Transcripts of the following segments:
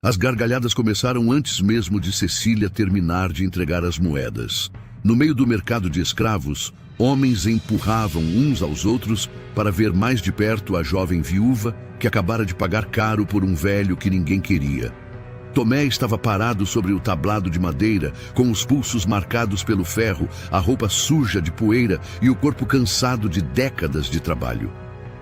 As gargalhadas começaram antes mesmo de Cecília terminar de entregar as moedas. No meio do mercado de escravos, homens empurravam uns aos outros para ver mais de perto a jovem viúva que acabara de pagar caro por um velho que ninguém queria. Tomé estava parado sobre o tablado de madeira, com os pulsos marcados pelo ferro, a roupa suja de poeira e o corpo cansado de décadas de trabalho.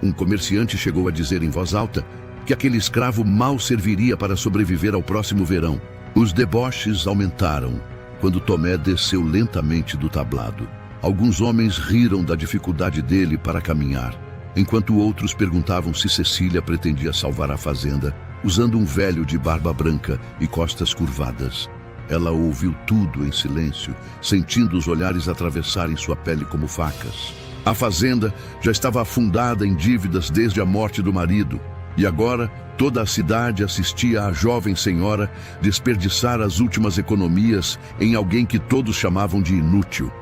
Um comerciante chegou a dizer em voz alta que aquele escravo mal serviria para sobreviver ao próximo verão. Os deboches aumentaram quando Tomé desceu lentamente do tablado. Alguns homens riram da dificuldade dele para caminhar, enquanto outros perguntavam se Cecília pretendia salvar a fazenda usando um velho de barba branca e costas curvadas. Ela ouviu tudo em silêncio, sentindo os olhares atravessarem sua pele como facas. A fazenda já estava afundada em dívidas desde a morte do marido, e agora toda a cidade assistia à jovem senhora desperdiçar as últimas economias em alguém que todos chamavam de inútil.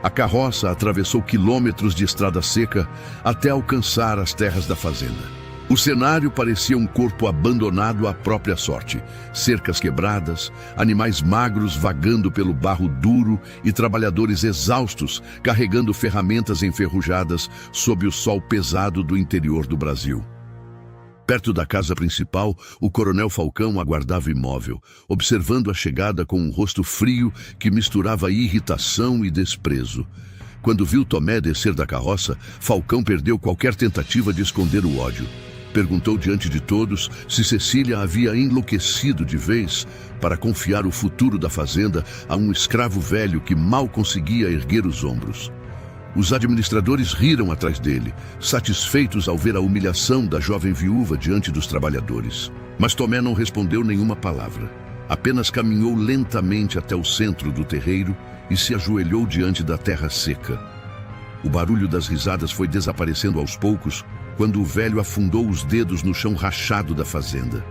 A carroça atravessou quilômetros de estrada seca até alcançar as terras da fazenda. O cenário parecia um corpo abandonado à própria sorte. Cercas quebradas, animais magros vagando pelo barro duro e trabalhadores exaustos carregando ferramentas enferrujadas sob o sol pesado do interior do Brasil. Perto da casa principal, o coronel Falcão aguardava imóvel, observando a chegada com um rosto frio que misturava irritação e desprezo. Quando viu Tomé descer da carroça, Falcão perdeu qualquer tentativa de esconder o ódio. Perguntou diante de todos se Cecília havia enlouquecido de vez para confiar o futuro da fazenda a um escravo velho que mal conseguia erguer os ombros. Os administradores riram atrás dele, satisfeitos ao ver a humilhação da jovem viúva diante dos trabalhadores. Mas Tomé não respondeu nenhuma palavra. Apenas caminhou lentamente até o centro do terreiro e se ajoelhou diante da terra seca. O barulho das risadas foi desaparecendo aos poucos quando o velho afundou os dedos no chão rachado da fazenda.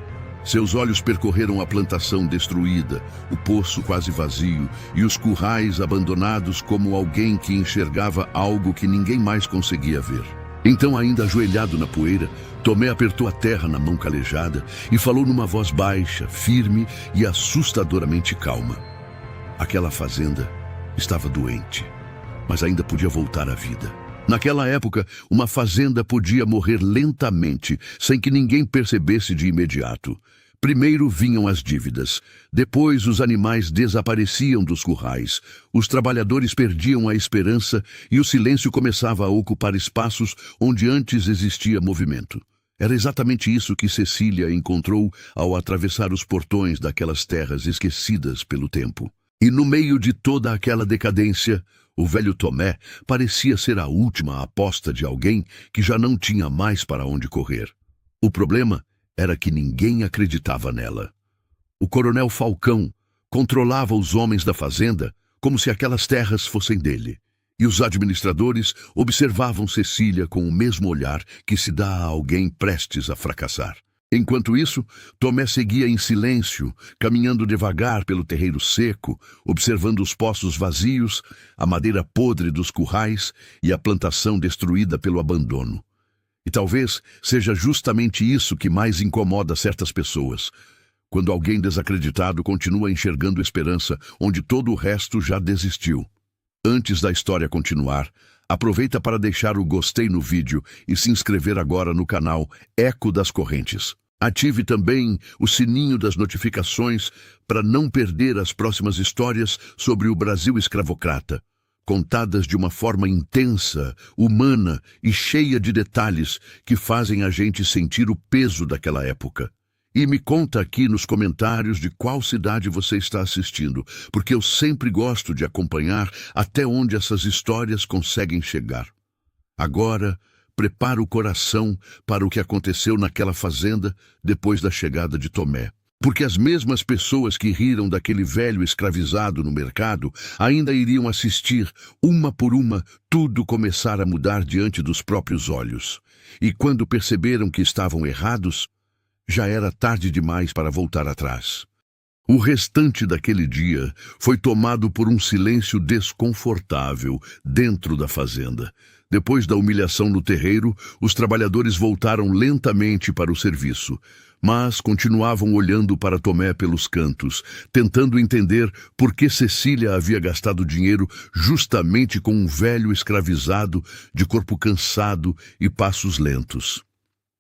Seus olhos percorreram a plantação destruída, o poço quase vazio e os currais abandonados como alguém que enxergava algo que ninguém mais conseguia ver. Então, ainda ajoelhado na poeira, Tomé apertou a terra na mão calejada e falou numa voz baixa, firme e assustadoramente calma. Aquela fazenda estava doente, mas ainda podia voltar à vida. Naquela época, uma fazenda podia morrer lentamente, sem que ninguém percebesse de imediato. Primeiro vinham as dívidas, depois os animais desapareciam dos currais, os trabalhadores perdiam a esperança e o silêncio começava a ocupar espaços onde antes existia movimento. Era exatamente isso que Cecília encontrou ao atravessar os portões daquelas terras esquecidas pelo tempo. E no meio de toda aquela decadência, o velho Tomé parecia ser a última aposta de alguém que já não tinha mais para onde correr. O problema era que ninguém acreditava nela. O coronel Falcão controlava os homens da fazenda como se aquelas terras fossem dele, e os administradores observavam Cecília com o mesmo olhar que se dá a alguém prestes a fracassar. Enquanto isso, Tomé seguia em silêncio, caminhando devagar pelo terreiro seco, observando os poços vazios, a madeira podre dos currais e a plantação destruída pelo abandono. E talvez seja justamente isso que mais incomoda certas pessoas, quando alguém desacreditado continua enxergando esperança onde todo o resto já desistiu. Antes da história continuar, aproveita para deixar o gostei no vídeo e se inscrever agora no canal Eco das Correntes. Ative também o sininho das notificações para não perder as próximas histórias sobre o Brasil escravocrata, contadas de uma forma intensa, humana e cheia de detalhes que fazem a gente sentir o peso daquela época. E me conta aqui nos comentários de qual cidade você está assistindo, porque eu sempre gosto de acompanhar até onde essas histórias conseguem chegar. Agora, prepara o coração para o que aconteceu naquela fazenda depois da chegada de Tomé. Porque as mesmas pessoas que riram daquele velho escravizado no mercado ainda iriam assistir, uma por uma, tudo começar a mudar diante dos próprios olhos. E quando perceberam que estavam errados, já era tarde demais para voltar atrás. O restante daquele dia foi tomado por um silêncio desconfortável dentro da fazenda. Depois da humilhação no terreiro, os trabalhadores voltaram lentamente para o serviço, mas continuavam olhando para Tomé pelos cantos, tentando entender por que Cecília havia gastado dinheiro justamente com um velho escravizado, de corpo cansado e passos lentos.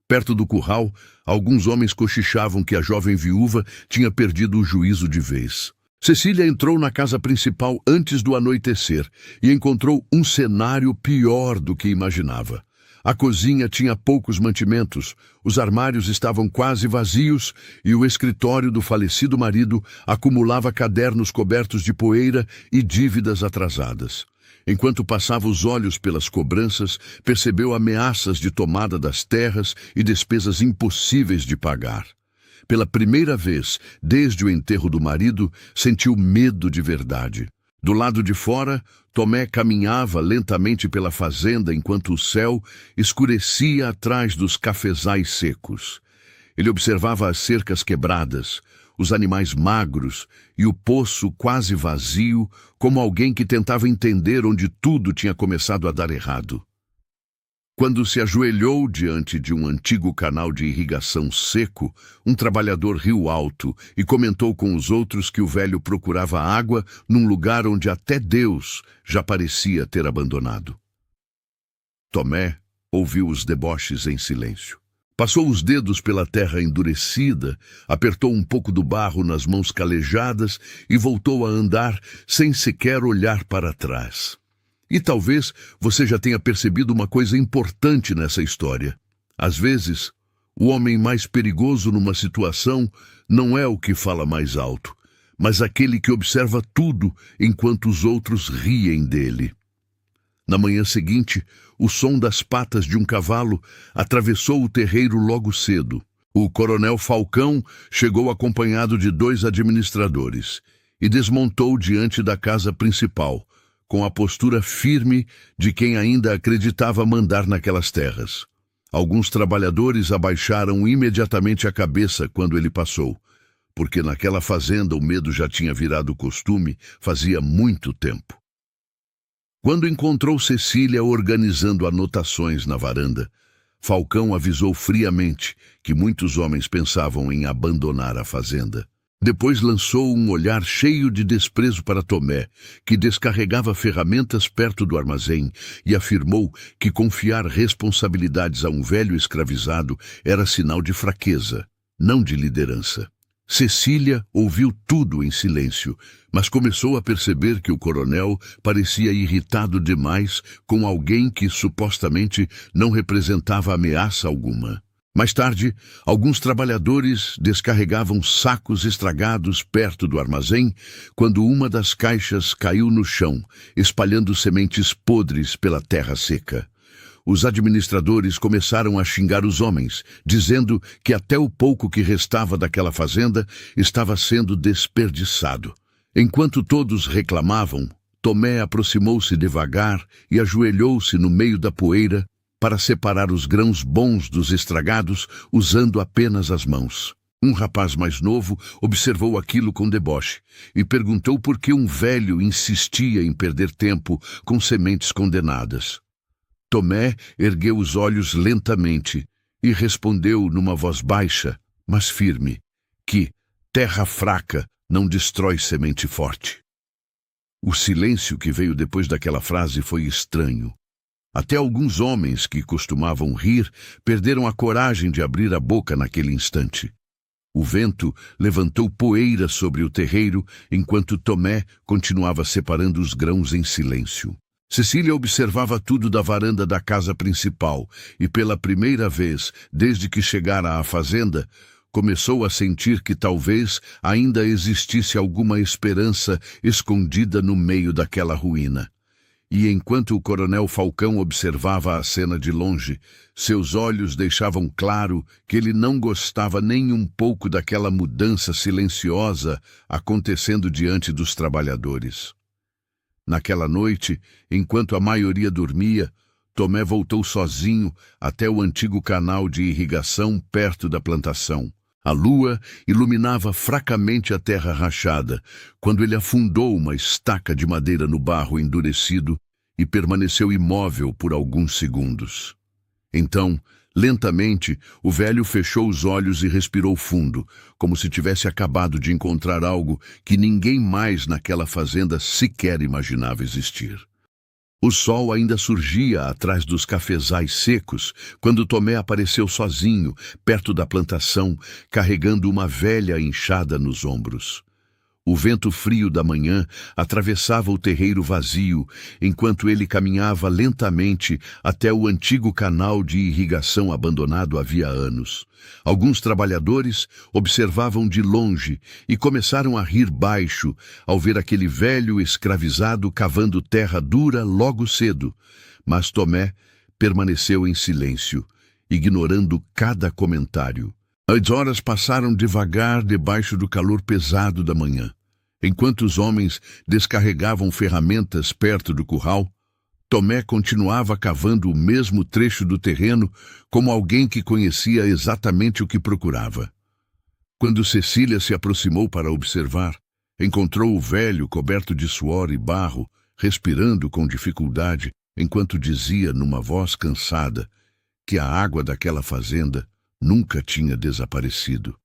Perto do curral, alguns homens cochichavam que a jovem viúva tinha perdido o juízo de vez. Cecília entrou na casa principal antes do anoitecer e encontrou um cenário pior do que imaginava. A cozinha tinha poucos mantimentos, os armários estavam quase vazios e o escritório do falecido marido acumulava cadernos cobertos de poeira e dívidas atrasadas. Enquanto passava os olhos pelas cobranças, percebeu ameaças de tomada das terras e despesas impossíveis de pagar. Pela primeira vez, desde o enterro do marido, sentiu medo de verdade. Do lado de fora, Tomé caminhava lentamente pela fazenda enquanto o céu escurecia atrás dos cafezais secos. Ele observava as cercas quebradas, os animais magros e o poço quase vazio, como alguém que tentava entender onde tudo tinha começado a dar errado. Quando se ajoelhou diante de um antigo canal de irrigação seco, um trabalhador riu alto e comentou com os outros que o velho procurava água num lugar onde até Deus já parecia ter abandonado. Tomé ouviu os deboches em silêncio. Passou os dedos pela terra endurecida, apertou um pouco do barro nas mãos calejadas e voltou a andar sem sequer olhar para trás. E talvez você já tenha percebido uma coisa importante nessa história. Às vezes, o homem mais perigoso numa situação não é o que fala mais alto, mas aquele que observa tudo enquanto os outros riem dele. Na manhã seguinte, o som das patas de um cavalo atravessou o terreiro logo cedo. O coronel Falcão chegou acompanhado de 2 administradores e desmontou diante da casa principal, com a postura firme de quem ainda acreditava mandar naquelas terras. Alguns trabalhadores abaixaram imediatamente a cabeça quando ele passou, porque naquela fazenda o medo já tinha virado costume fazia muito tempo. Quando encontrou Cecília organizando anotações na varanda, Falcão avisou friamente que muitos homens pensavam em abandonar a fazenda. Depois lançou um olhar cheio de desprezo para Tomé, que descarregava ferramentas perto do armazém, e afirmou que confiar responsabilidades a um velho escravizado era sinal de fraqueza, não de liderança. Cecília ouviu tudo em silêncio, mas começou a perceber que o coronel parecia irritado demais com alguém que supostamente não representava ameaça alguma. Mais tarde, alguns trabalhadores descarregavam sacos estragados perto do armazém quando uma das caixas caiu no chão, espalhando sementes podres pela terra seca. Os administradores começaram a xingar os homens, dizendo que até o pouco que restava daquela fazenda estava sendo desperdiçado. Enquanto todos reclamavam, Tomé aproximou-se devagar e ajoelhou-se no meio da poeira para separar os grãos bons dos estragados, usando apenas as mãos. Um rapaz mais novo observou aquilo com deboche e perguntou por que um velho insistia em perder tempo com sementes condenadas. Tomé ergueu os olhos lentamente e respondeu numa voz baixa, mas firme, que terra fraca não destrói semente forte. O silêncio que veio depois daquela frase foi estranho. Até alguns homens que costumavam rir perderam a coragem de abrir a boca naquele instante. O vento levantou poeira sobre o terreiro enquanto Tomé continuava separando os grãos em silêncio. Cecília observava tudo da varanda da casa principal e, pela primeira vez desde que chegara à fazenda, começou a sentir que talvez ainda existisse alguma esperança escondida no meio daquela ruína. E enquanto o coronel Falcão observava a cena de longe, seus olhos deixavam claro que ele não gostava nem um pouco daquela mudança silenciosa acontecendo diante dos trabalhadores. Naquela noite, enquanto a maioria dormia, Tomé voltou sozinho até o antigo canal de irrigação perto da plantação. A lua iluminava fracamente a terra rachada, quando ele afundou uma estaca de madeira no barro endurecido e permaneceu imóvel por alguns segundos. Então, lentamente, o velho fechou os olhos e respirou fundo, como se tivesse acabado de encontrar algo que ninguém mais naquela fazenda sequer imaginava existir. O sol ainda surgia atrás dos cafezais secos quando Tomé apareceu sozinho, perto da plantação, carregando uma velha enxada nos ombros. O vento frio da manhã atravessava o terreiro vazio, enquanto ele caminhava lentamente até o antigo canal de irrigação abandonado havia anos. Alguns trabalhadores observavam de longe e começaram a rir baixo ao ver aquele velho escravizado cavando terra dura logo cedo. Mas Tomé permaneceu em silêncio, ignorando cada comentário. As horas passaram devagar debaixo do calor pesado da manhã. Enquanto os homens descarregavam ferramentas perto do curral, Tomé continuava cavando o mesmo trecho do terreno como alguém que conhecia exatamente o que procurava. Quando Cecília se aproximou para observar, encontrou o velho coberto de suor e barro, respirando com dificuldade, enquanto dizia numa voz cansada que a água daquela fazenda nunca tinha desaparecido.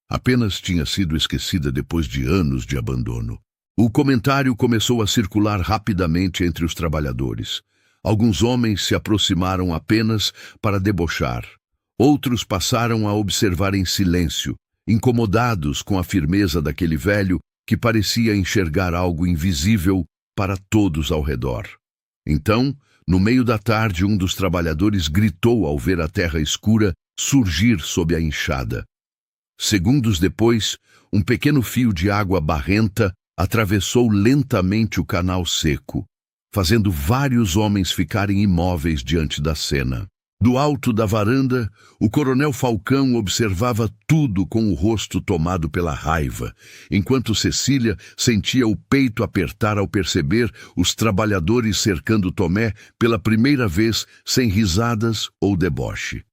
Apenas tinha sido esquecida depois de anos de abandono. O comentário começou a circular rapidamente entre os trabalhadores. Alguns homens se aproximaram apenas para debochar. Outros passaram a observar em silêncio, incomodados com a firmeza daquele velho que parecia enxergar algo invisível para todos ao redor. Então, no meio da tarde, um dos trabalhadores gritou ao ver a terra escura surgir sob a enxada. Segundos depois, um pequeno fio de água barrenta atravessou lentamente o canal seco, fazendo vários homens ficarem imóveis diante da cena. Do alto da varanda, o coronel Falcão observava tudo com o rosto tomado pela raiva, enquanto Cecília sentia o peito apertar ao perceber os trabalhadores cercando Tomé pela primeira vez sem risadas ou deboche.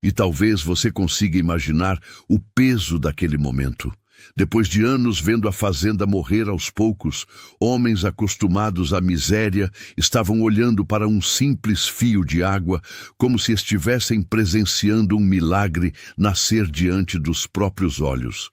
E talvez você consiga imaginar o peso daquele momento. Depois de anos vendo a fazenda morrer aos poucos, homens acostumados à miséria estavam olhando para um simples fio de água como se estivessem presenciando um milagre nascer diante dos próprios olhos.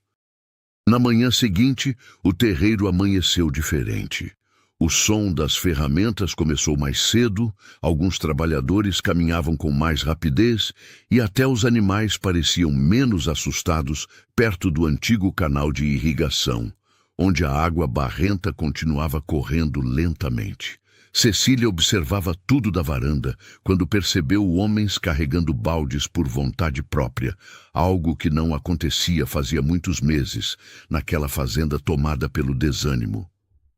Na manhã seguinte, o terreiro amanheceu diferente. O som das ferramentas começou mais cedo, alguns trabalhadores caminhavam com mais rapidez e até os animais pareciam menos assustados perto do antigo canal de irrigação, onde a água barrenta continuava correndo lentamente. Cecília observava tudo da varanda quando percebeu homens carregando baldes por vontade própria, algo que não acontecia fazia muitos meses, naquela fazenda tomada pelo desânimo.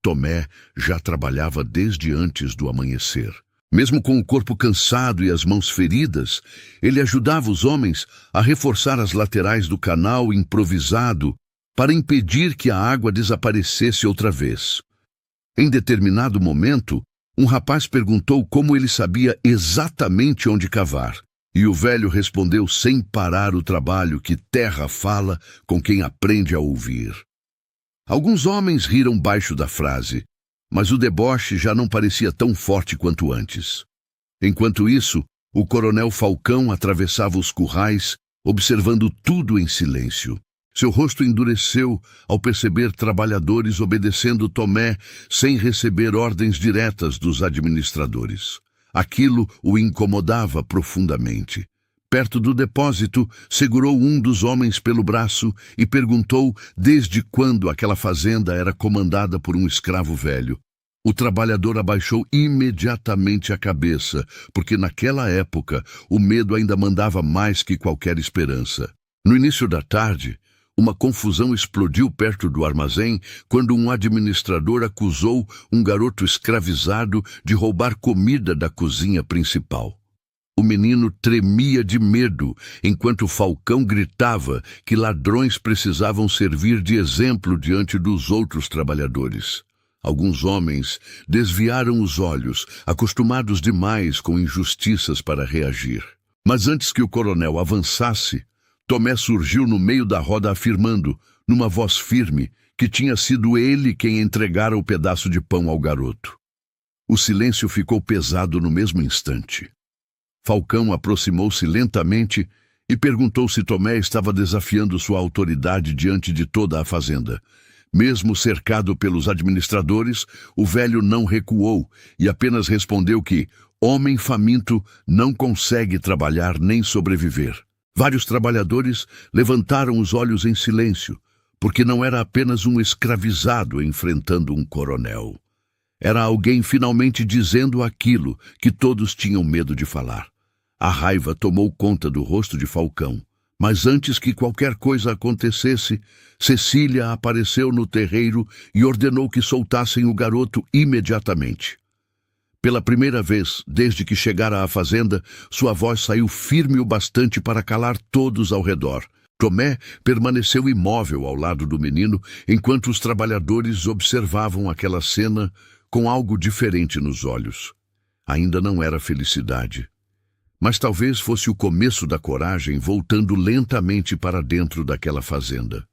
Tomé já trabalhava desde antes do amanhecer. Mesmo com o corpo cansado e as mãos feridas, ele ajudava os homens a reforçar as laterais do canal improvisado para impedir que a água desaparecesse outra vez. Em determinado momento, um rapaz perguntou como ele sabia exatamente onde cavar, e o velho respondeu sem parar o trabalho que terra fala com quem aprende a ouvir. Alguns homens riram baixo da frase, mas o deboche já não parecia tão forte quanto antes. Enquanto isso, o coronel Falcão atravessava os currais, observando tudo em silêncio. Seu rosto endureceu ao perceber trabalhadores obedecendo Tomé sem receber ordens diretas dos administradores. Aquilo o incomodava profundamente. Perto do depósito, segurou um dos homens pelo braço e perguntou desde quando aquela fazenda era comandada por um escravo velho. O trabalhador abaixou imediatamente a cabeça, porque naquela época o medo ainda mandava mais que qualquer esperança. No início da tarde, uma confusão explodiu perto do armazém quando um administrador acusou um garoto escravizado de roubar comida da cozinha principal. O menino tremia de medo, enquanto Falcão gritava que ladrões precisavam servir de exemplo diante dos outros trabalhadores. Alguns homens desviaram os olhos, acostumados demais com injustiças para reagir. Mas antes que o coronel avançasse, Tomé surgiu no meio da roda afirmando, numa voz firme, que tinha sido ele quem entregara o pedaço de pão ao garoto. O silêncio ficou pesado no mesmo instante. Falcão aproximou-se lentamente e perguntou se Tomé estava desafiando sua autoridade diante de toda a fazenda. Mesmo cercado pelos administradores, o velho não recuou e apenas respondeu que homem faminto não consegue trabalhar nem sobreviver. Vários trabalhadores levantaram os olhos em silêncio, porque não era apenas um escravizado enfrentando um coronel. Era alguém finalmente dizendo aquilo que todos tinham medo de falar. A raiva tomou conta do rosto de Falcão, mas antes que qualquer coisa acontecesse, Cecília apareceu no terreiro e ordenou que soltassem o garoto imediatamente. Pela primeira vez, desde que chegara à fazenda, sua voz saiu firme o bastante para calar todos ao redor. Tomé permaneceu imóvel ao lado do menino, enquanto os trabalhadores observavam aquela cena com algo diferente nos olhos. Ainda não era felicidade, mas talvez fosse o começo da coragem voltando lentamente para dentro daquela fazenda.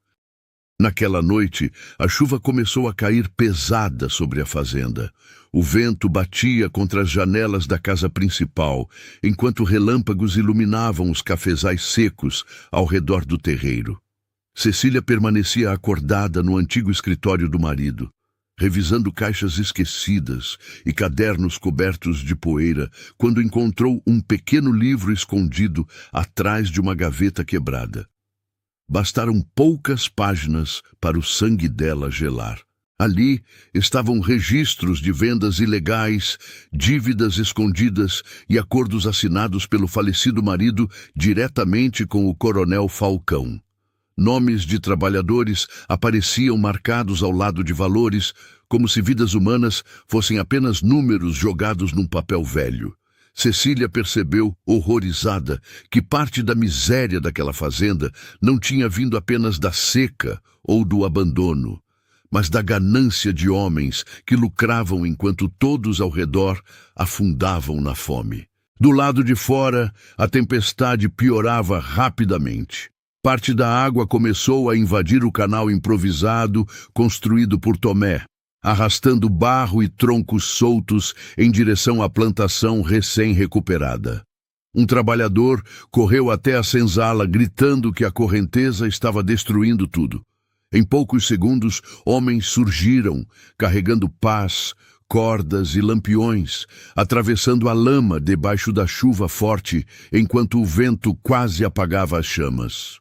Naquela noite, a chuva começou a cair pesada sobre a fazenda. O vento batia contra as janelas da casa principal, enquanto relâmpagos iluminavam os cafezais secos ao redor do terreiro. Cecília permanecia acordada no antigo escritório do marido, revisando caixas esquecidas e cadernos cobertos de poeira, quando encontrou um pequeno livro escondido atrás de uma gaveta quebrada. Bastaram poucas páginas para o sangue dela gelar. Ali estavam registros de vendas ilegais, dívidas escondidas e acordos assinados pelo falecido marido diretamente com o coronel Falcão. Nomes de trabalhadores apareciam marcados ao lado de valores, como se vidas humanas fossem apenas números jogados num papel velho. Cecília percebeu, horrorizada, que parte da miséria daquela fazenda não tinha vindo apenas da seca ou do abandono, mas da ganância de homens que lucravam enquanto todos ao redor afundavam na fome. Do lado de fora, a tempestade piorava rapidamente. Parte da água começou a invadir o canal improvisado construído por Tomé, arrastando barro e troncos soltos em direção à plantação recém-recuperada. Um trabalhador correu até a senzala gritando que a correnteza estava destruindo tudo. Em poucos segundos, homens surgiram, carregando pás, cordas e lampiões, atravessando a lama debaixo da chuva forte, enquanto o vento quase apagava as chamas.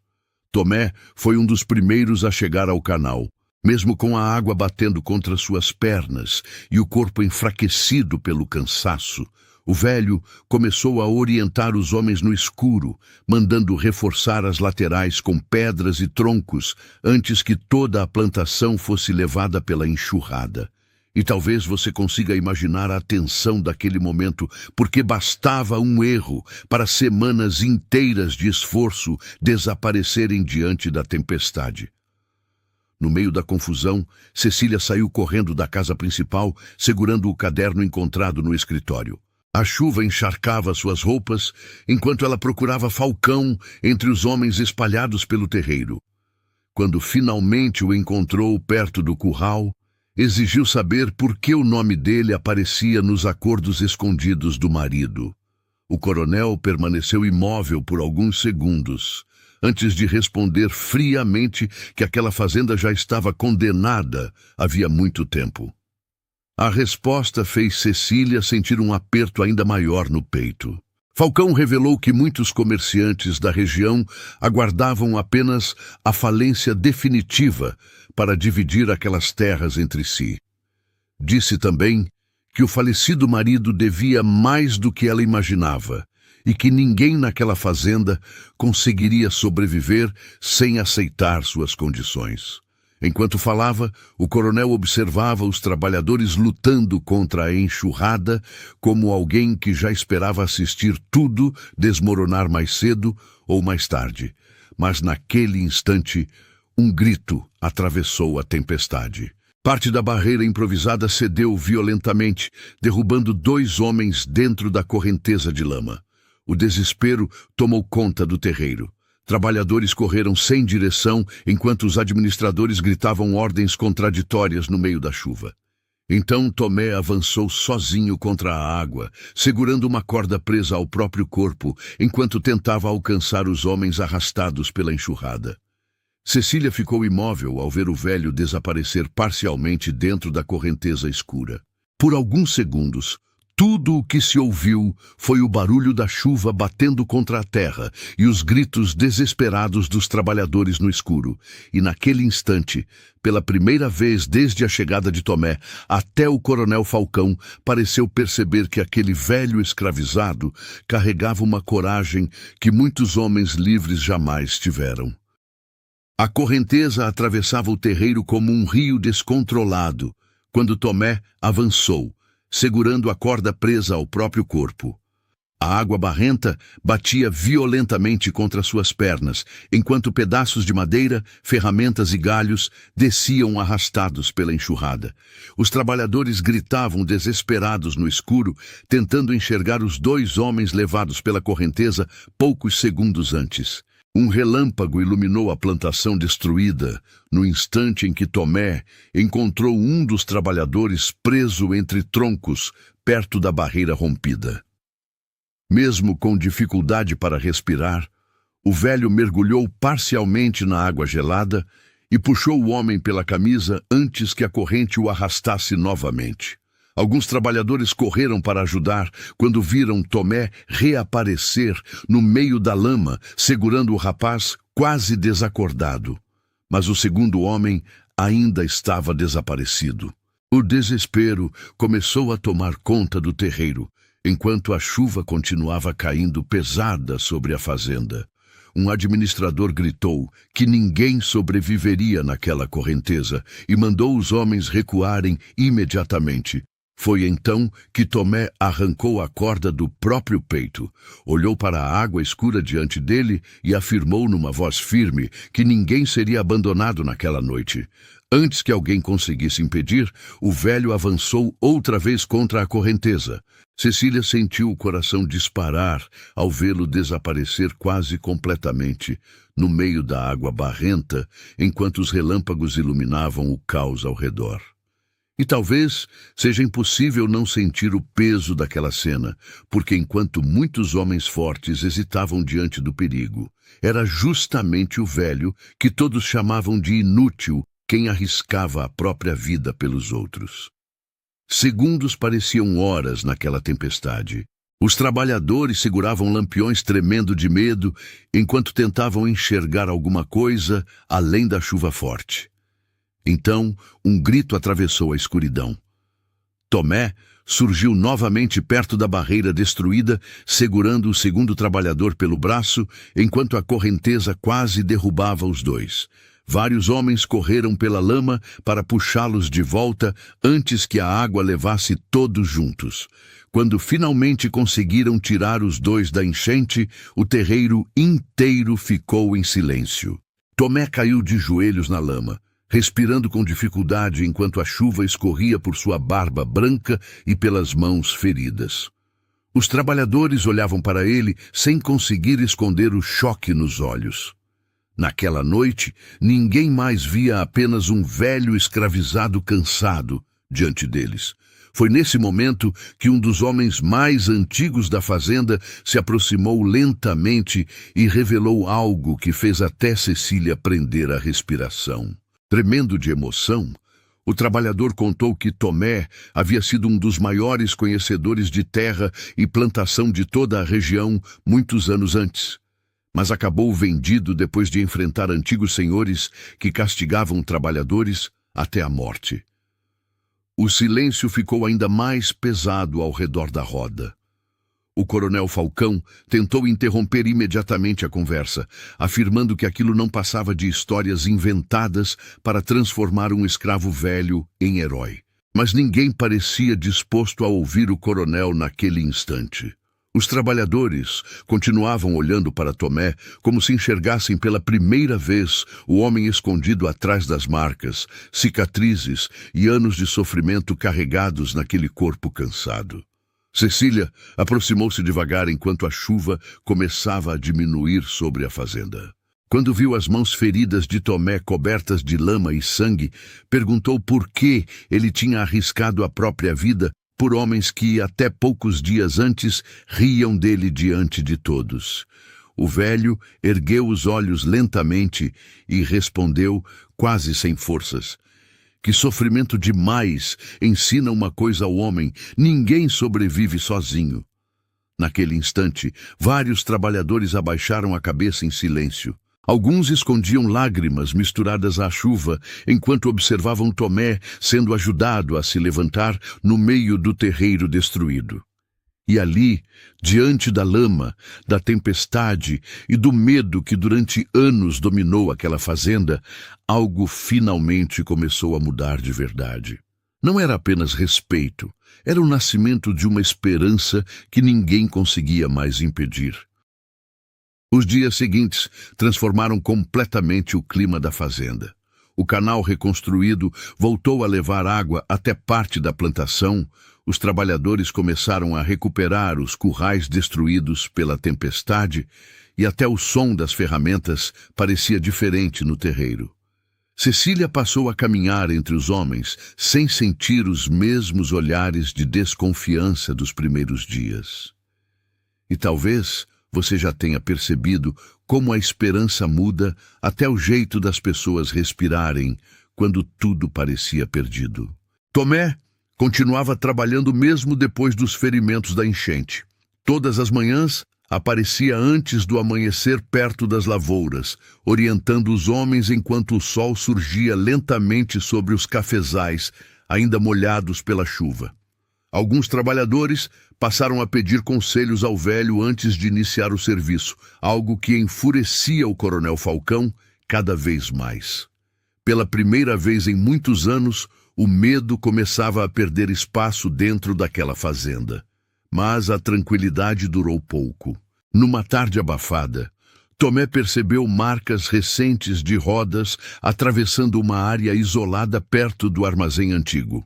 Tomé foi um dos primeiros a chegar ao canal. Mesmo com a água batendo contra suas pernas e o corpo enfraquecido pelo cansaço, o velho começou a orientar os homens no escuro, mandando reforçar as laterais com pedras e troncos antes que toda a plantação fosse levada pela enxurrada. E talvez você consiga imaginar a tensão daquele momento, porque bastava um erro para semanas inteiras de esforço desaparecerem diante da tempestade. No meio da confusão, Cecília saiu correndo da casa principal, segurando o caderno encontrado no escritório. A chuva encharcava suas roupas, enquanto ela procurava Falcão entre os homens espalhados pelo terreiro. Quando finalmente o encontrou perto do curral, exigiu saber por que o nome dele aparecia nos acordos escondidos do marido. O coronel permaneceu imóvel por alguns segundos, antes de responder friamente que aquela fazenda já estava condenada havia muito tempo. A resposta fez Cecília sentir um aperto ainda maior no peito. Falcão revelou que muitos comerciantes da região aguardavam apenas a falência definitiva para dividir aquelas terras entre si. Disse também que o falecido marido devia mais do que ela imaginava, e que ninguém naquela fazenda conseguiria sobreviver sem aceitar suas condições. Enquanto falava, o coronel observava os trabalhadores lutando contra a enxurrada como alguém que já esperava assistir tudo desmoronar mais cedo ou mais tarde. Mas naquele instante, um grito atravessou a tempestade. Parte da barreira improvisada cedeu violentamente, derrubando 2 homens dentro da correnteza de lama. O desespero tomou conta do terreiro. Trabalhadores correram sem direção, enquanto os administradores gritavam ordens contraditórias no meio da chuva. Então Tomé avançou sozinho contra a água, segurando uma corda presa ao próprio corpo, enquanto tentava alcançar os homens arrastados pela enxurrada. Cecília ficou imóvel ao ver o velho desaparecer parcialmente dentro da correnteza escura. Por alguns segundos, tudo o que se ouviu foi o barulho da chuva batendo contra a terra e os gritos desesperados dos trabalhadores no escuro. E naquele instante, pela primeira vez desde a chegada de Tomé, até o coronel Falcão pareceu perceber que aquele velho escravizado carregava uma coragem que muitos homens livres jamais tiveram. A correnteza atravessava o terreiro como um rio descontrolado, quando Tomé avançou, segurando a corda presa ao próprio corpo. A água barrenta batia violentamente contra suas pernas, enquanto pedaços de madeira, ferramentas e galhos desciam arrastados pela enxurrada. Os trabalhadores gritavam desesperados no escuro, tentando enxergar os dois homens levados pela correnteza poucos segundos antes. Um relâmpago iluminou a plantação destruída, no instante em que Tomé encontrou um dos trabalhadores preso entre troncos, perto da barreira rompida. Mesmo com dificuldade para respirar, o velho mergulhou parcialmente na água gelada e puxou o homem pela camisa antes que a corrente o arrastasse novamente. Alguns trabalhadores correram para ajudar quando viram Tomé reaparecer no meio da lama, segurando o rapaz quase desacordado. Mas o segundo homem ainda estava desaparecido. O desespero começou a tomar conta do terreiro, enquanto a chuva continuava caindo pesada sobre a fazenda. Um administrador gritou que ninguém sobreviveria naquela correnteza e mandou os homens recuarem imediatamente. Foi então que Tomé arrancou a corda do próprio peito, olhou para a água escura diante dele e afirmou numa voz firme que ninguém seria abandonado naquela noite. Antes que alguém conseguisse impedir, o velho avançou outra vez contra a correnteza. Cecília sentiu o coração disparar ao vê-lo desaparecer quase completamente no meio da água barrenta, enquanto os relâmpagos iluminavam o caos ao redor. E talvez seja impossível não sentir o peso daquela cena, porque enquanto muitos homens fortes hesitavam diante do perigo, era justamente o velho que todos chamavam de inútil quem arriscava a própria vida pelos outros. Segundos pareciam horas naquela tempestade. Os trabalhadores seguravam lampiões tremendo de medo enquanto tentavam enxergar alguma coisa além da chuva forte. Então, um grito atravessou a escuridão. Tomé surgiu novamente perto da barreira destruída, segurando o segundo trabalhador pelo braço, enquanto a correnteza quase derrubava os dois. Vários homens correram pela lama para puxá-los de volta antes que a água levasse todos juntos. Quando finalmente conseguiram tirar os dois da enchente, o terreiro inteiro ficou em silêncio. Tomé caiu de joelhos na lama, respirando com dificuldade enquanto a chuva escorria por sua barba branca e pelas mãos feridas. Os trabalhadores olhavam para ele sem conseguir esconder o choque nos olhos. Naquela noite, ninguém mais via apenas um velho escravizado cansado diante deles. Foi nesse momento que um dos homens mais antigos da fazenda se aproximou lentamente e revelou algo que fez até Cecília prender a respiração. Tremendo de emoção, o trabalhador contou que Tomé havia sido um dos maiores conhecedores de terra e plantação de toda a região muitos anos antes, mas acabou vendido depois de enfrentar antigos senhores que castigavam trabalhadores até a morte. O silêncio ficou ainda mais pesado ao redor da roda. O coronel Falcão tentou interromper imediatamente a conversa, afirmando que aquilo não passava de histórias inventadas para transformar um escravo velho em herói. Mas ninguém parecia disposto a ouvir o coronel naquele instante. Os trabalhadores continuavam olhando para Tomé como se enxergassem pela primeira vez o homem escondido atrás das marcas, cicatrizes e anos de sofrimento carregados naquele corpo cansado. Cecília aproximou-se devagar enquanto a chuva começava a diminuir sobre a fazenda. Quando viu as mãos feridas de Tomé cobertas de lama e sangue, perguntou por que ele tinha arriscado a própria vida por homens que, até poucos dias antes, riam dele diante de todos. O velho ergueu os olhos lentamente e respondeu, quase sem forças: que sofrimento demais ensina uma coisa ao homem: ninguém sobrevive sozinho. Naquele instante, vários trabalhadores abaixaram a cabeça em silêncio. Alguns escondiam lágrimas misturadas à chuva, enquanto observavam Tomé sendo ajudado a se levantar no meio do terreiro destruído. E ali, diante da lama, da tempestade e do medo que durante anos dominou aquela fazenda, algo finalmente começou a mudar de verdade. Não era apenas respeito, era o nascimento de uma esperança que ninguém conseguia mais impedir. Os dias seguintes transformaram completamente o clima da fazenda. O canal reconstruído voltou a levar água até parte da plantação. Os trabalhadores começaram a recuperar os currais destruídos pela tempestade e até o som das ferramentas parecia diferente no terreiro. Cecília passou a caminhar entre os homens sem sentir os mesmos olhares de desconfiança dos primeiros dias. E talvez você já tenha percebido como a esperança muda até o jeito das pessoas respirarem quando tudo parecia perdido. Tomé continuava trabalhando mesmo depois dos ferimentos da enchente. Todas as manhãs aparecia antes do amanhecer perto das lavouras, orientando os homens enquanto o sol surgia lentamente sobre os cafezais, ainda molhados pela chuva. Alguns trabalhadores passaram a pedir conselhos ao velho antes de iniciar o serviço, algo que enfurecia o coronel Falcão cada vez mais. Pela primeira vez em muitos anos, o medo começava a perder espaço dentro daquela fazenda. Mas a tranquilidade durou pouco. Numa tarde abafada, Tomé percebeu marcas recentes de rodas atravessando uma área isolada perto do armazém antigo.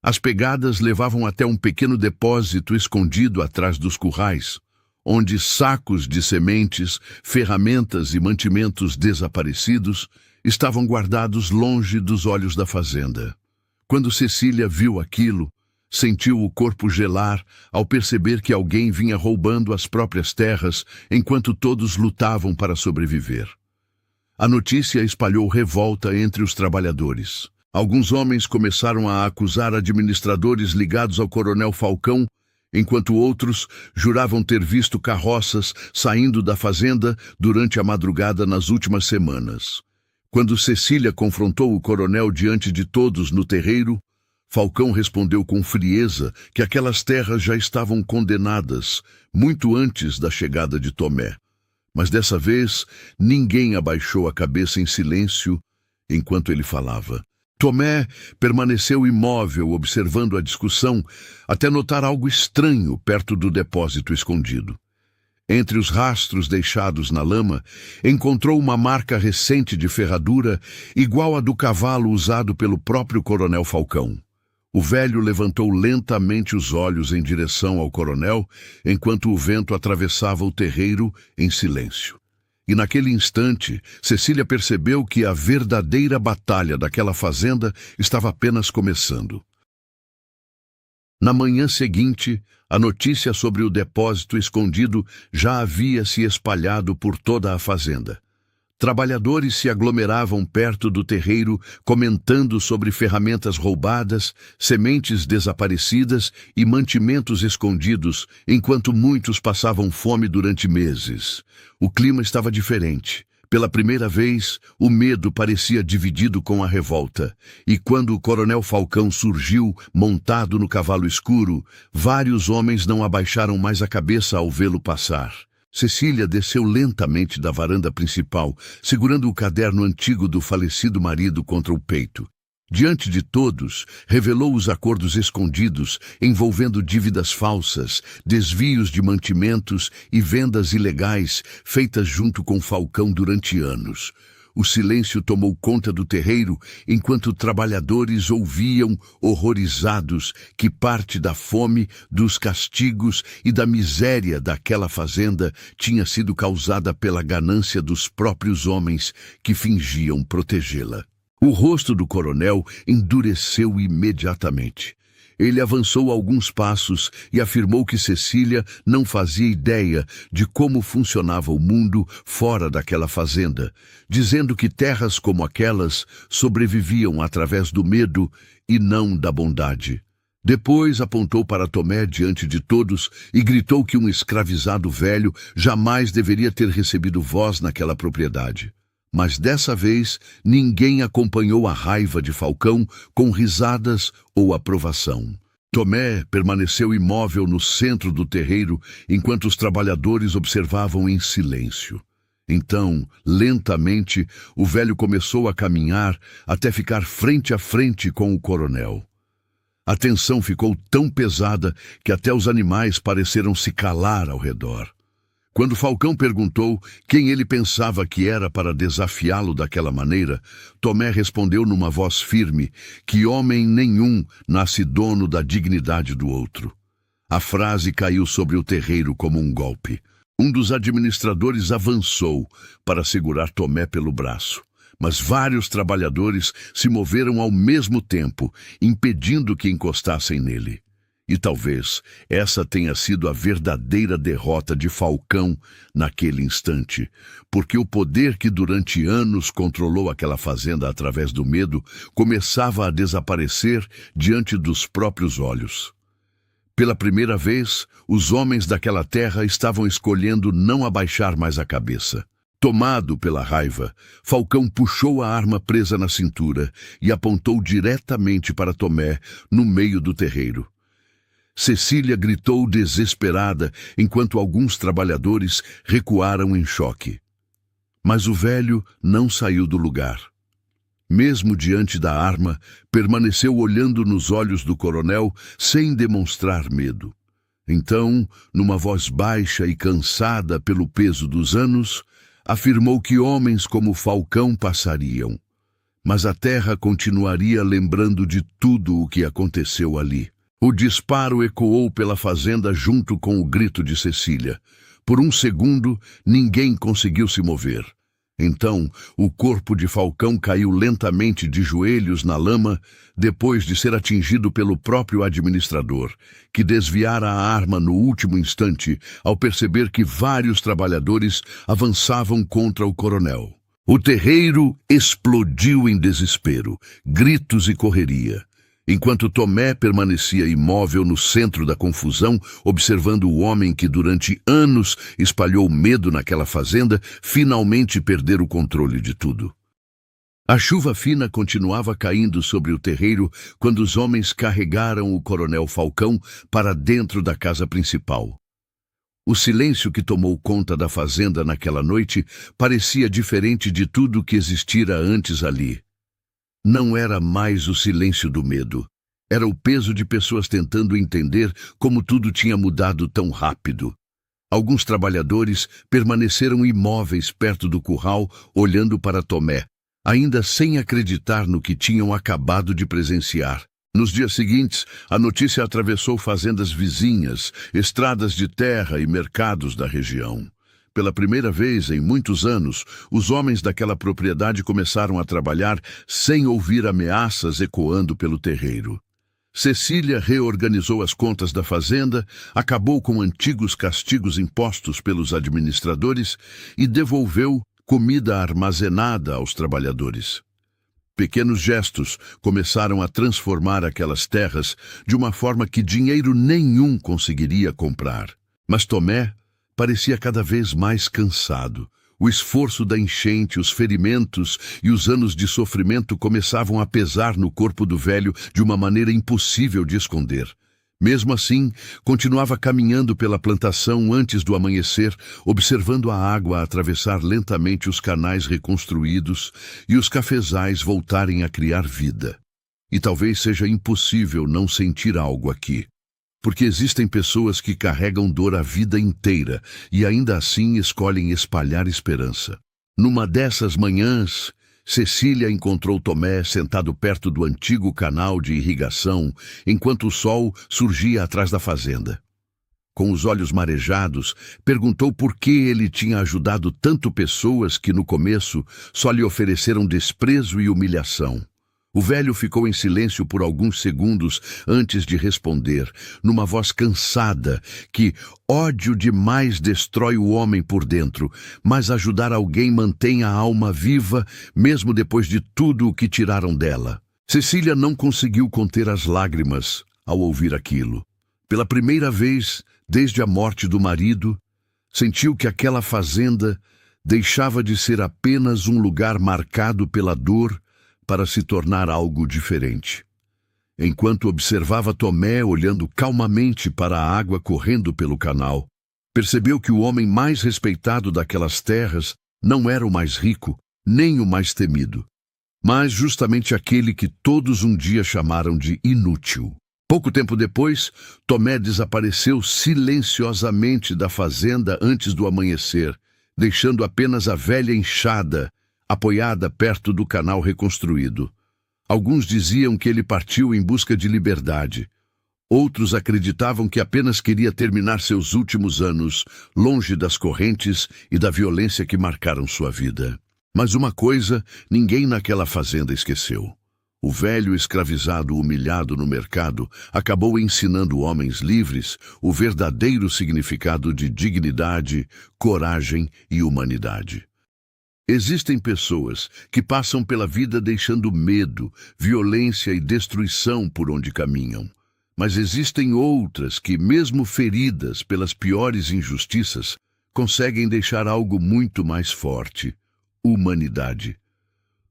As pegadas levavam até um pequeno depósito escondido atrás dos currais, onde sacos de sementes, ferramentas e mantimentos desaparecidos estavam guardados longe dos olhos da fazenda. Quando Cecília viu aquilo, sentiu o corpo gelar ao perceber que alguém vinha roubando as próprias terras enquanto todos lutavam para sobreviver. A notícia espalhou revolta entre os trabalhadores. Alguns homens começaram a acusar administradores ligados ao coronel Falcão, enquanto outros juravam ter visto carroças saindo da fazenda durante a madrugada nas últimas semanas. Quando Cecília confrontou o coronel diante de todos no terreiro, Falcão respondeu com frieza que aquelas terras já estavam condenadas muito antes da chegada de Tomé. Mas dessa vez, ninguém abaixou a cabeça em silêncio enquanto ele falava. Tomé permaneceu imóvel observando a discussão até notar algo estranho perto do depósito escondido. Entre os rastros deixados na lama, encontrou uma marca recente de ferradura igual à do cavalo usado pelo próprio coronel Falcão. O velho levantou lentamente os olhos em direção ao coronel, enquanto o vento atravessava o terreiro em silêncio. E naquele instante, Cecília percebeu que a verdadeira batalha daquela fazenda estava apenas começando. Na manhã seguinte, a notícia sobre o depósito escondido já havia se espalhado por toda a fazenda. Trabalhadores se aglomeravam perto do terreiro, comentando sobre ferramentas roubadas, sementes desaparecidas e mantimentos escondidos, enquanto muitos passavam fome durante meses. O clima estava diferente. Pela primeira vez, o medo parecia dividido com a revolta, e quando o coronel Falcão surgiu, montado no cavalo escuro, vários homens não abaixaram mais a cabeça ao vê-lo passar. Cecília desceu lentamente da varanda principal, segurando o caderno antigo do falecido marido contra o peito. Diante de todos, revelou os acordos escondidos, envolvendo dívidas falsas, desvios de mantimentos e vendas ilegais feitas junto com Falcão durante anos. O silêncio tomou conta do terreiro, enquanto trabalhadores ouviam, horrorizados, que parte da fome, dos castigos e da miséria daquela fazenda tinha sido causada pela ganância dos próprios homens que fingiam protegê-la. O rosto do coronel endureceu imediatamente. Ele avançou alguns passos e afirmou que Cecília não fazia ideia de como funcionava o mundo fora daquela fazenda, dizendo que terras como aquelas sobreviviam através do medo e não da bondade. Depois apontou para Tomé diante de todos e gritou que um escravizado velho jamais deveria ter recebido voz naquela propriedade. Mas dessa vez ninguém acompanhou a raiva de Falcão com risadas ou aprovação. Tomé permaneceu imóvel no centro do terreiro enquanto os trabalhadores observavam em silêncio. Então, lentamente, o velho começou a caminhar até ficar frente a frente com o coronel. A tensão ficou tão pesada que até os animais pareceram se calar ao redor. Quando Falcão perguntou quem ele pensava que era para desafiá-lo daquela maneira, Tomé respondeu numa voz firme que homem nenhum nasce dono da dignidade do outro. A frase caiu sobre o terreiro como um golpe. Um dos administradores avançou para segurar Tomé pelo braço, mas vários trabalhadores se moveram ao mesmo tempo, impedindo que encostassem nele. E talvez essa tenha sido a verdadeira derrota de Falcão naquele instante, porque o poder que durante anos controlou aquela fazenda através do medo começava a desaparecer diante dos próprios olhos. Pela primeira vez, os homens daquela terra estavam escolhendo não abaixar mais a cabeça. Tomado pela raiva, Falcão puxou a arma presa na cintura e apontou diretamente para Tomé, no meio do terreiro. Cecília gritou desesperada, enquanto alguns trabalhadores recuaram em choque. Mas o velho não saiu do lugar. Mesmo diante da arma, permaneceu olhando nos olhos do coronel sem demonstrar medo. Então, numa voz baixa e cansada pelo peso dos anos, afirmou que homens como Falcão passariam, mas a terra continuaria lembrando de tudo o que aconteceu ali. O disparo ecoou pela fazenda junto com o grito de Cecília. Por um segundo, ninguém conseguiu se mover. Então, o corpo de Falcão caiu lentamente de joelhos na lama, depois de ser atingido pelo próprio administrador, que desviara a arma no último instante ao perceber que vários trabalhadores avançavam contra o coronel. O terreiro explodiu em desespero, gritos e correria. Enquanto Tomé permanecia imóvel no centro da confusão, observando o homem que durante anos espalhou medo naquela fazenda, finalmente perder o controle de tudo. A chuva fina continuava caindo sobre o terreiro quando os homens carregaram o coronel Falcão para dentro da casa principal. O silêncio que tomou conta da fazenda naquela noite parecia diferente de tudo que existira antes ali. Não era mais o silêncio do medo. Era o peso de pessoas tentando entender como tudo tinha mudado tão rápido. Alguns trabalhadores permaneceram imóveis perto do curral, olhando para Tomé, ainda sem acreditar no que tinham acabado de presenciar. Nos dias seguintes, a notícia atravessou fazendas vizinhas, estradas de terra e mercados da região. Pela primeira vez em muitos anos, os homens daquela propriedade começaram a trabalhar sem ouvir ameaças ecoando pelo terreiro. Cecília reorganizou as contas da fazenda, acabou com antigos castigos impostos pelos administradores e devolveu comida armazenada aos trabalhadores. Pequenos gestos começaram a transformar aquelas terras de uma forma que dinheiro nenhum conseguiria comprar. Mas Tomé parecia cada vez mais cansado. O esforço da enchente, os ferimentos e os anos de sofrimento começavam a pesar no corpo do velho de uma maneira impossível de esconder. Mesmo assim, continuava caminhando pela plantação antes do amanhecer, observando a água atravessar lentamente os canais reconstruídos e os cafezais voltarem a criar vida. E talvez seja impossível não sentir algo aqui. Porque existem pessoas que carregam dor a vida inteira e ainda assim escolhem espalhar esperança. Numa dessas manhãs, Cecília encontrou Tomé sentado perto do antigo canal de irrigação, enquanto o sol surgia atrás da fazenda. Com os olhos marejados, perguntou por que ele tinha ajudado tanto pessoas que no começo só lhe ofereceram desprezo e humilhação. O velho ficou em silêncio por alguns segundos antes de responder, numa voz cansada, que ódio demais destrói o homem por dentro, mas ajudar alguém mantém a alma viva, mesmo depois de tudo o que tiraram dela. Cecília não conseguiu conter as lágrimas ao ouvir aquilo. Pela primeira vez, desde a morte do marido, sentiu que aquela fazenda deixava de ser apenas um lugar marcado pela dor para se tornar algo diferente. Enquanto observava Tomé olhando calmamente para a água correndo pelo canal, percebeu que o homem mais respeitado daquelas terras não era o mais rico, nem o mais temido, mas justamente aquele que todos um dia chamaram de inútil. Pouco tempo depois, Tomé desapareceu silenciosamente da fazenda antes do amanhecer, deixando apenas a velha enxada apoiada perto do canal reconstruído. Alguns diziam que ele partiu em busca de liberdade. Outros acreditavam que apenas queria terminar seus últimos anos longe das correntes e da violência que marcaram sua vida. Mas uma coisa ninguém naquela fazenda esqueceu. O velho escravizado humilhado no mercado acabou ensinando homens livres o verdadeiro significado de dignidade, coragem e humanidade. Existem pessoas que passam pela vida deixando medo, violência e destruição por onde caminham. Mas existem outras que, mesmo feridas pelas piores injustiças, conseguem deixar algo muito mais forte: humanidade.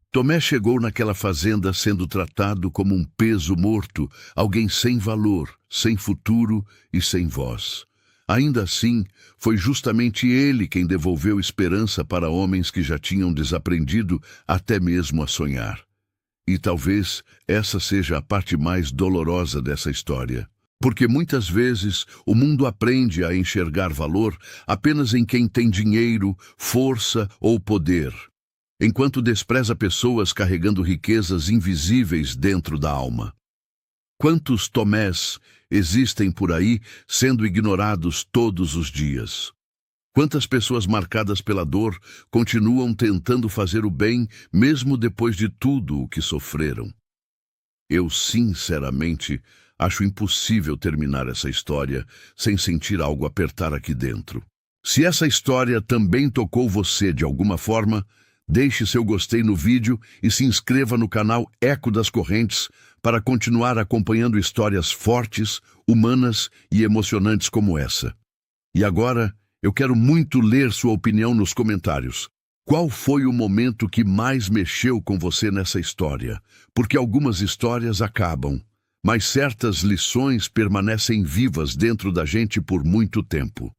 Tomé chegou naquela fazenda sendo tratado como um peso morto, alguém sem valor, sem futuro e sem voz. Ainda assim, foi justamente ele quem devolveu esperança para homens que já tinham desaprendido até mesmo a sonhar. E talvez essa seja a parte mais dolorosa dessa história. Porque muitas vezes o mundo aprende a enxergar valor apenas em quem tem dinheiro, força ou poder, enquanto despreza pessoas carregando riquezas invisíveis dentro da alma. Quantos Tomés existem por aí sendo ignorados todos os dias? Quantas pessoas marcadas pela dor continuam tentando fazer o bem mesmo depois de tudo o que sofreram? Eu, sinceramente, acho impossível terminar essa história sem sentir algo apertar aqui dentro. Se essa história também tocou você de alguma forma, deixe seu gostei no vídeo e se inscreva no canal Eco das Correntes para continuar acompanhando histórias fortes, humanas e emocionantes como essa. E agora, eu quero muito ler sua opinião nos comentários. Qual foi o momento que mais mexeu com você nessa história? Porque algumas histórias acabam, mas certas lições permanecem vivas dentro da gente por muito tempo.